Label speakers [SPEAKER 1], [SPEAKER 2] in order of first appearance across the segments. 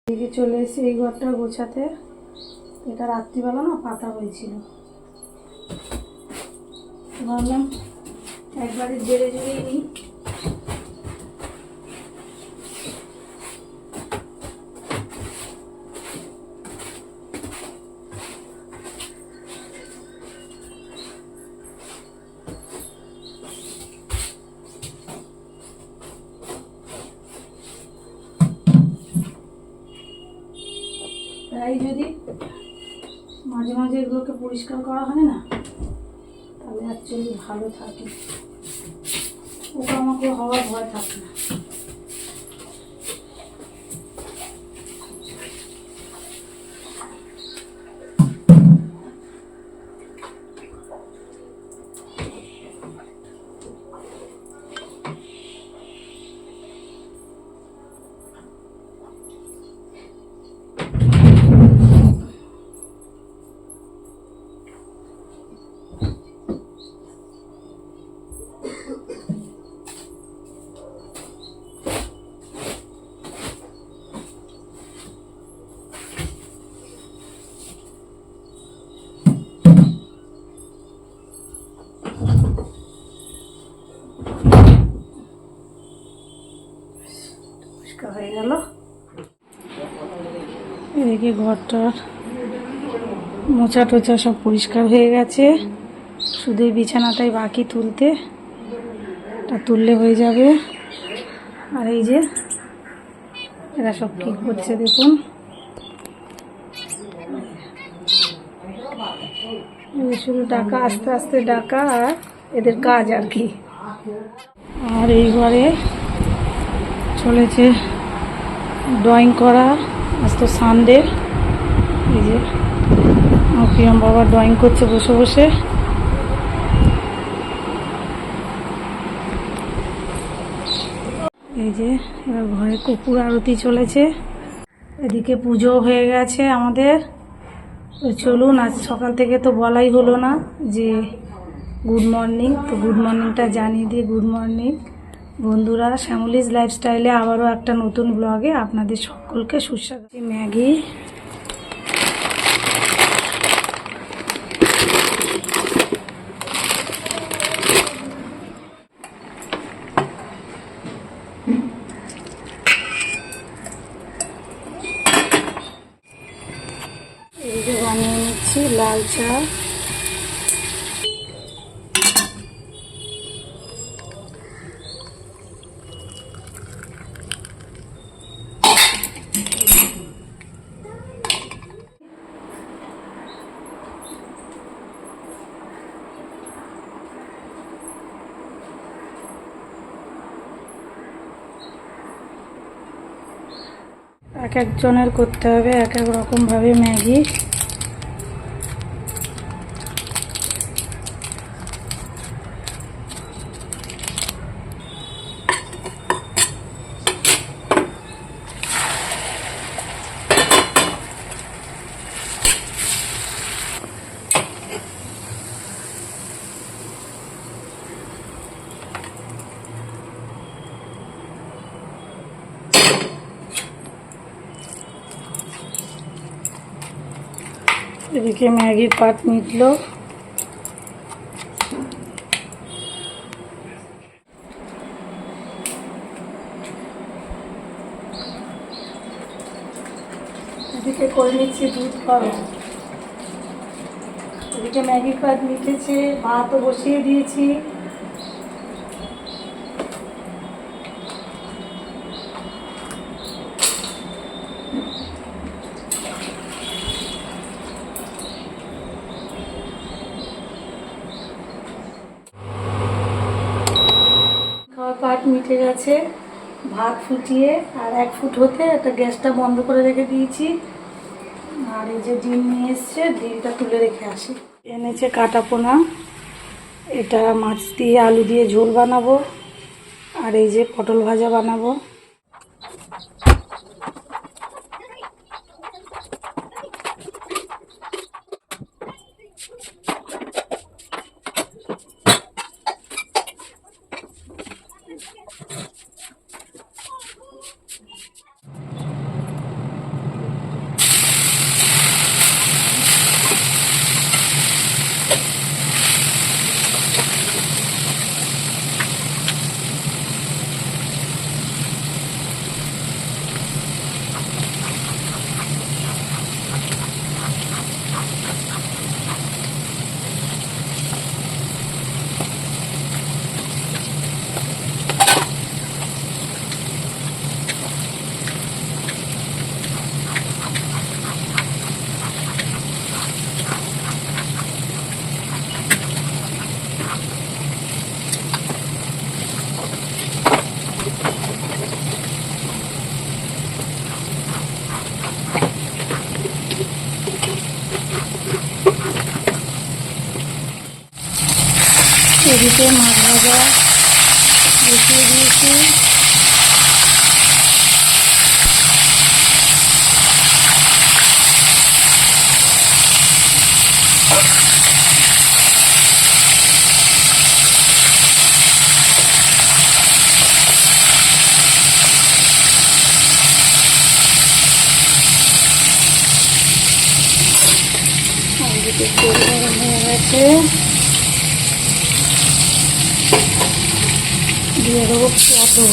[SPEAKER 1] এদিকে চলে এসে এই ঘরটা গোছাতে। এটা রাত্রিবেলা না পাতা হয়েছিল, ভাবলাম একবারে জেরে জেরেই নিই। তাই যদি মাঝে মাঝে এগুলোকে পরিষ্কার করা হয় না, তাহলে অ্যাকচুয়ালি ভালো থাকে, পোকামাকড় হওয়ার ভয় থাকে না। হয়ে গেল। এদিকে ঘরটার মোছা টোচা সব পরিষ্কার হয়ে গেছে, শুধু এই বিছানাটাই বাকি তুলতে, এটা তুললে হয়ে যাবে। আর এই যে এরা সব কি করছে দেখুন, শুধু ডাকা, আস্তে আস্তে ডাকা, আর এদের কাজ আর কি। আর এই ঘরে চলেছে ড্রয়িং করা। আজ তো সানডে। এই যে আমার প্রিয়ম বাবা ড্রয়িং করছে বসে বসে। এই যে এবার ঘরে কর্পূর আরতি চলেছে। এদিকে পুজো হয়ে গেছে আমাদের। তো চলুন, আজ সকাল থেকে তো বলাই হলো না যে গুড মর্নিং, তো গুড মর্নিংটা জানিয়ে দিই। গুড মর্নিং বন্ধুরা, শ্যামলিজ লাইফস্টাইলে আবারও একটা নতুন ব্লগে আপনাদের সকলকে সুস্বাগত। ম্যাগি, এই যে বানিয়ে নিচ্ছি লাল চা। এক একজনের করতে হবে এক এক রকমভাবে ম্যাগি। এদিকে ম্যাগির পাট মিটলো। এদিকে করে নিচ্ছি দুধ গরম। এদিকে ম্যাগির পাট মিটেছে, ভাতও বসিয়ে দিয়েছি। পাট মিটে গেছে, ভাত ফুটিয়ে আর 1 ফুট হতে একটা গ্যাসটা বন্ধ করে রেখে দিয়েছি। আর এই যে ডিম নিয়ে এসছে, ডিমটা তুলে রেখে আসি। এনেছে কাটা পোনা, এটা মাছ দিয়ে আলু দিয়ে ঝোল বানাবো। আর এই যে পটল ভাজা বানাবো। এদিকে মাছ ভাজা বসিয়ে দিয়েছি। এদিকে তেল গরম হয়ে গেছে, দিয়ে দেবো পটল।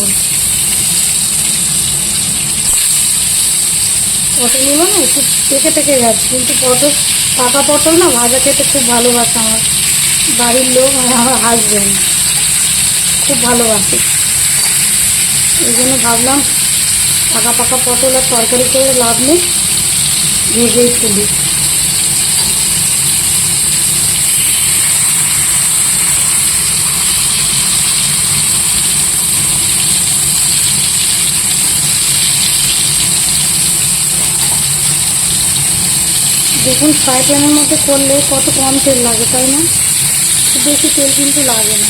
[SPEAKER 1] পটলগুলো না একটু পেকে পেকে যাচ্ছে, কিন্তু পটল পাকা পটল না ভাজা খেতে খুব ভালোবাসে আমার বাড়ির লোক, মানে আমার হাজব্যান্ড খুব ভালোবাসে। এই জন্য ভাবলাম পাকা পাকা পটল আর তরকারি করে লাভ নেই, ভেজেই তুলি। দেখুন ফ্রাই প্যানের মধ্যে করলে কত কম তেল লাগে, তাই না? খুব বেশি তেল কিন্তু লাগে না,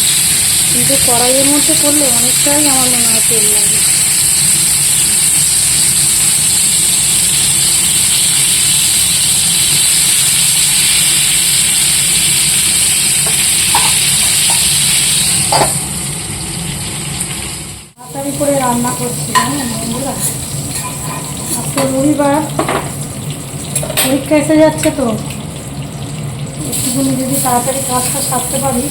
[SPEAKER 1] কিন্তু কড়াইয়ের মধ্যে করলে অনেকটাই আমার মনে হয় তেল লাগে। তাড়াতাড়ি করে রান্না করছি, জানেন বন্ধুরা, আজকে রবিবার, পরীক্ষা এসে যাচ্ছে, তো একটুখানি যদি তাড়াতাড়ি কাজটা সারতে পারি,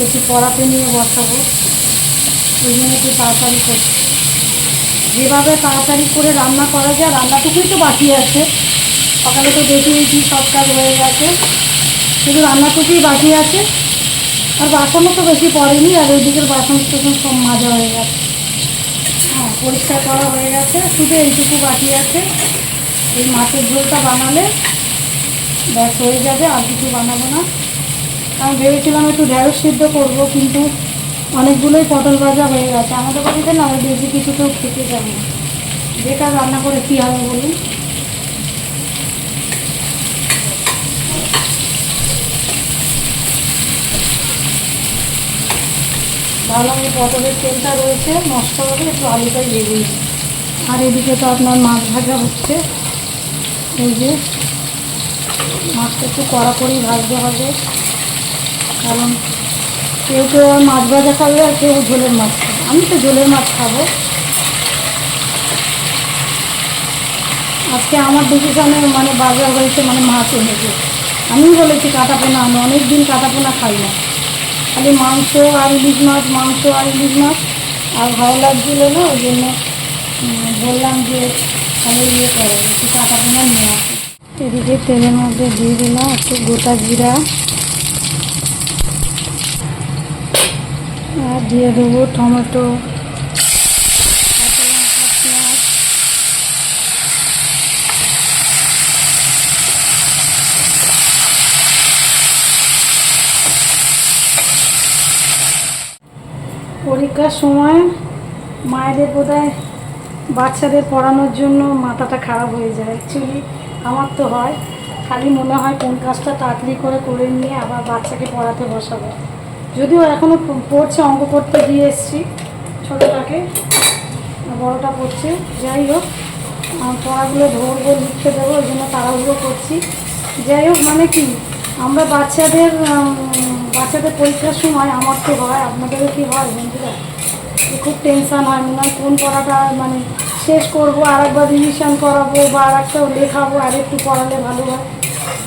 [SPEAKER 1] একটু পড়াতে নিয়ে বসাবো, ওই জন্য একটু তাড়াতাড়ি করছি। যেভাবে তাড়াতাড়ি করে রান্না করা যায়, রান্নাটুকুই তো বাকি আছে, সকালে তো দেখিয়েছি সব কাজ হয়ে গেছে, শুধু রান্নাটুকুই বাকি আছে। আর বাসনও তো বেশি পড়েনি, আর ওইদিকের বাসন তখন সব মাজা হয়ে গেছে, হ্যাঁ পরিষ্কার করা হয়ে গেছে, শুধু এইটুকু বাকি আছে। এই মাছের ঝোলটা বানালে ব্যাস হয়ে যাবে, আর কিছু বানাবো না। আমি ভেবেছিলাম একটু ঢেঁড়স সিদ্ধ করবো, কিন্তু অনেকগুলোই পটল ভাজা হয়ে গেছে। আমাদের বাড়িতে না আমি বেশি কিছু তো খেতে যাবে না, যেটা রান্না করে কী হবে বলুন। ভাবলাম এই পটলের তেলটা রয়েছে, নষ্ট হবে, একটু আলুটাই ভেজে নিই। আর এদিকে তো আপনার মাছ ভাজা হচ্ছে, এই যে মাছটা একটু কড়া করেই ভাজতে হবে, কারণ কেউ কেউ আর মাছ ভাজা খাবে, আর কেউ ঝোলের মাছ খাবে। আমি তো ঝোলের মাছ খাবো। আজকে আমার ডিসিশনে মানে বাজার হয়েছে, মানে মাছ এনেছে। আমি বলেছি কাটা পোনা, আমি অনেক দিন কাটা পোনা খাই না, খালি মাংস আর ইলিশ মাছ, মাংস আর ইলিশ মাছ, আর ভালো লাগছিল না, ওই জন্য বললাম যে তাহলে ইয়ে করো, একটু কাটা পোনা নিয়ে আসি। এদিকে তেলের মধ্যে দিয়ে দিলাম একটু গোটা জিরা, আর দিয়ে দেবো টমেটো, পরীক্ষার সময় মায়েদের বোধহয় বাচ্চাদের পড়ানোর জন্য মাথাটা খারাপ হয়ে যায়। অ্যাকচুয়ালি আমার তো হয়, খালি মনে হয় কোন কাজটা তাড়াতাড়ি করে নিয়ে আবার বাচ্চাকে পড়াতে বসাবো। যদিও এখনও পড়ছে, অঙ্ক করতে দিয়ে এসছি ছোটোটাকে, বড়োটা পড়ছে। যাই হোক, পড়াগুলো ধরবো, লিখতে দেবো, ওই জন্য তাড়াহুড়ো করছি। যাই হোক, মানে কি আমরা বাচ্চাদের পরীক্ষার সময় আমার তো হয়, আপনাদেরও কি হয় বন্ধুরা, খুব টেনশান হয়, মনে হয় কোন পড়াটা মানে শেষ করবো, আর একবার রিভিশন করাবো, বা আর একটা লেখাবো, আর একটু পড়ালে ভালো হয়।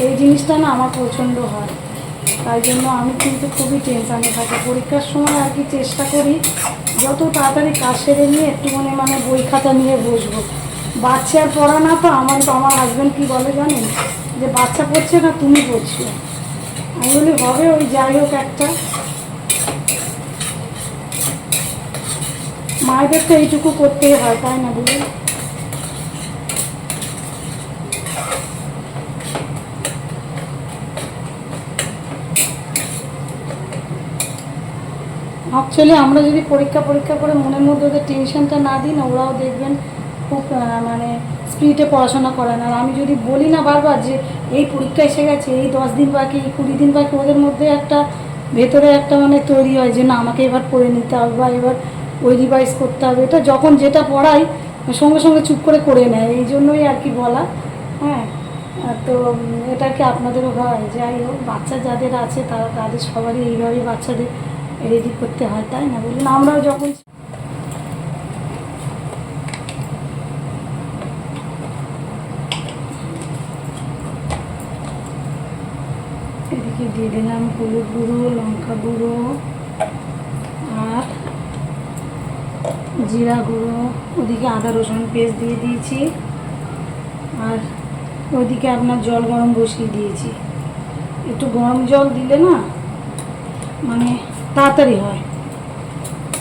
[SPEAKER 1] এই জিনিসটা না আমার প্রচণ্ড হয়, তাই জন্য আমি কিন্তু খুবই টেনশানে থাকি পরীক্ষার সময়। আর কি চেষ্টা করি যত তাড়াতাড়ি কাজ সেরে নিয়ে একটুখানি মানে বই খাতা নিয়ে বসবো। বাচ্চার পড়া না, তো আমার হাজব্যান্ড কী বলে জানেন, যে বাচ্চা পড়ছে না তুমি পড়ছো। আমি বলি হবে, ওই যাই হোক, একটা মায়েদের তো এইটুকু করতেই হয়, তাই না বলুন। অ্যাকচুয়ালি আমরা যদি পরীক্ষা করে মনের মধ্যে ওদের টেনশনটা না দিই না, ওরাও দেখবেন খুব মানে স্পিডে পড়াশোনা করে না। আর আমি যদি বলি না বারবার যে এই পরীক্ষা এসে গেছে, এই 10 দিন বাকি, এই 20 দিন বাকি, ওদের মধ্যে একটা ভেতরে একটা মানে তৈরি হয় যে না আমাকে এবার পড়ে নিতে হবে বা এবার ওই রিভাইজ করতে হবে। এটা যখন যেটা পড়াই সঙ্গে সঙ্গে চুপ করে নেয়, এই জন্যই আর কি বলা। হ্যাঁ, তো এটা কি আপনাদেরও হয়? যাই হোক, বাচ্চা যাদের আছে তাদের সবারই এইভাবেই বাচ্চাদের রেডি করতে হয়, তাই না বলুন? আমরাও যখন এদিকে দিয়ে দিলাম হলুদ গুঁড়ো, লঙ্কা গুঁড়ো আর জিরা গুঁড়ো, ওদিকে আদা রসুন পেস্ট দিয়ে দিয়েছি, আর ওইদিকে আপনার জল গরম বসিয়ে দিয়েছি। একটু গরম জল দিলে না মানে তাড়াতাড়ি হয়।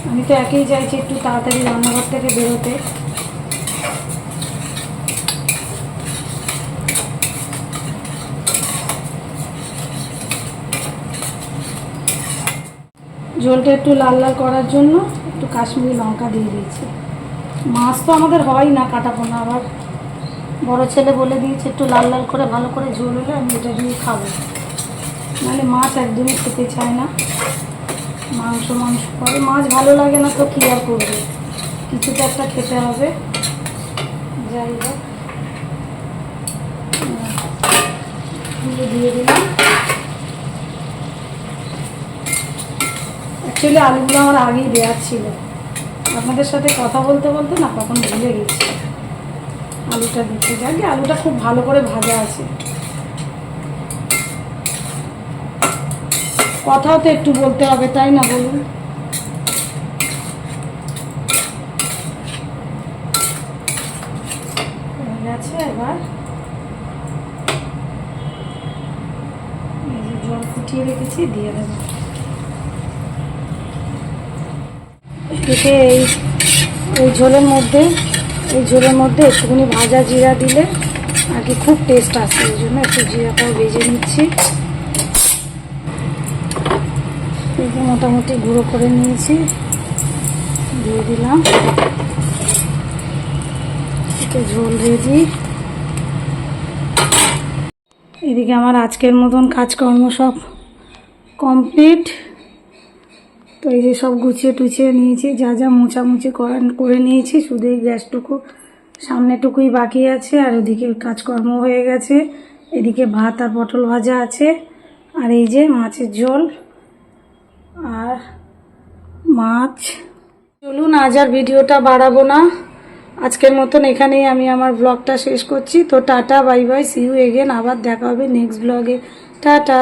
[SPEAKER 1] আমি তো একেই চাইছি একটু তাড়াতাড়ি রান্নাঘর থেকে বেরোতে। ঝোলটা একটু লাল লাল করার জন্য একটু কাশ্মীরি লঙ্কা দিয়ে দিয়েছি। মাছ তো আমাদের হয় না কাটা পোনা, আবার বড় ছেলে বলে দিয়েছে একটু লাল লাল করে ভালো করে ঝোল হলে আমি এটা দিয়ে খাবো, নাহলে মাছ একদমই খেতে চায় না। মাংস করে, মাছ ভালো লাগে না তো কী আর করবে, কিছু তো একটা খেতে হবে। যাই হোক, দিয়ে দিলাম। অ্যাকচুয়ালি আলুগুলো আমার আগেই দেওয়ার ছিল, আপনাদের সাথে কথা বলতে বলতে না কখন ভুলে গেছি আলুটা দিতে। যাকে আলুটা খুব ভালো করে ভাজা আছে, কথাও তো একটু বলতে হবে, তাই না বলুন? হয়ে গেছে, এবার এই যে জল ফুটিয়ে রেখেছি দিয়ে দেবো। এদিকে এই ঝোলের মধ্যে একটুখানি ভাজা জিরা দিলে আর কি খুব টেস্ট আসে, ওই জন্য একটু জিরাটাও ভেজে নিচ্ছি। মোটামুটি গুঁড়ো করে নিয়েছি, দিয়ে দিলাম। ঝোল রেডি। এদিকে আমার আজকের মতন কাজকর্ম সব কমপ্লিট। তো এই যে সব গুছিয়ে টুছিয়ে নিয়েছি, যা যা মোছামুছি করে নিয়েছি, শুধু এই গ্যাসটুকু সামনেটুকুই বাকি আছে। আর ওদিকে কাজকর্ম হয়ে গেছে, এদিকে ভাত আর পটল ভাজা আছে, আর এই যে মাছের ঝোল আর মাছ। চলুন আজ আর ভিডিওটা বাড়াবো না, আজকের মতন এখানেই আমি আমার ব্লগটা শেষ করছি। তো tata, bye bye, see you again. আবার দেখা হবে নেক্সট ব্লগে। টাটা।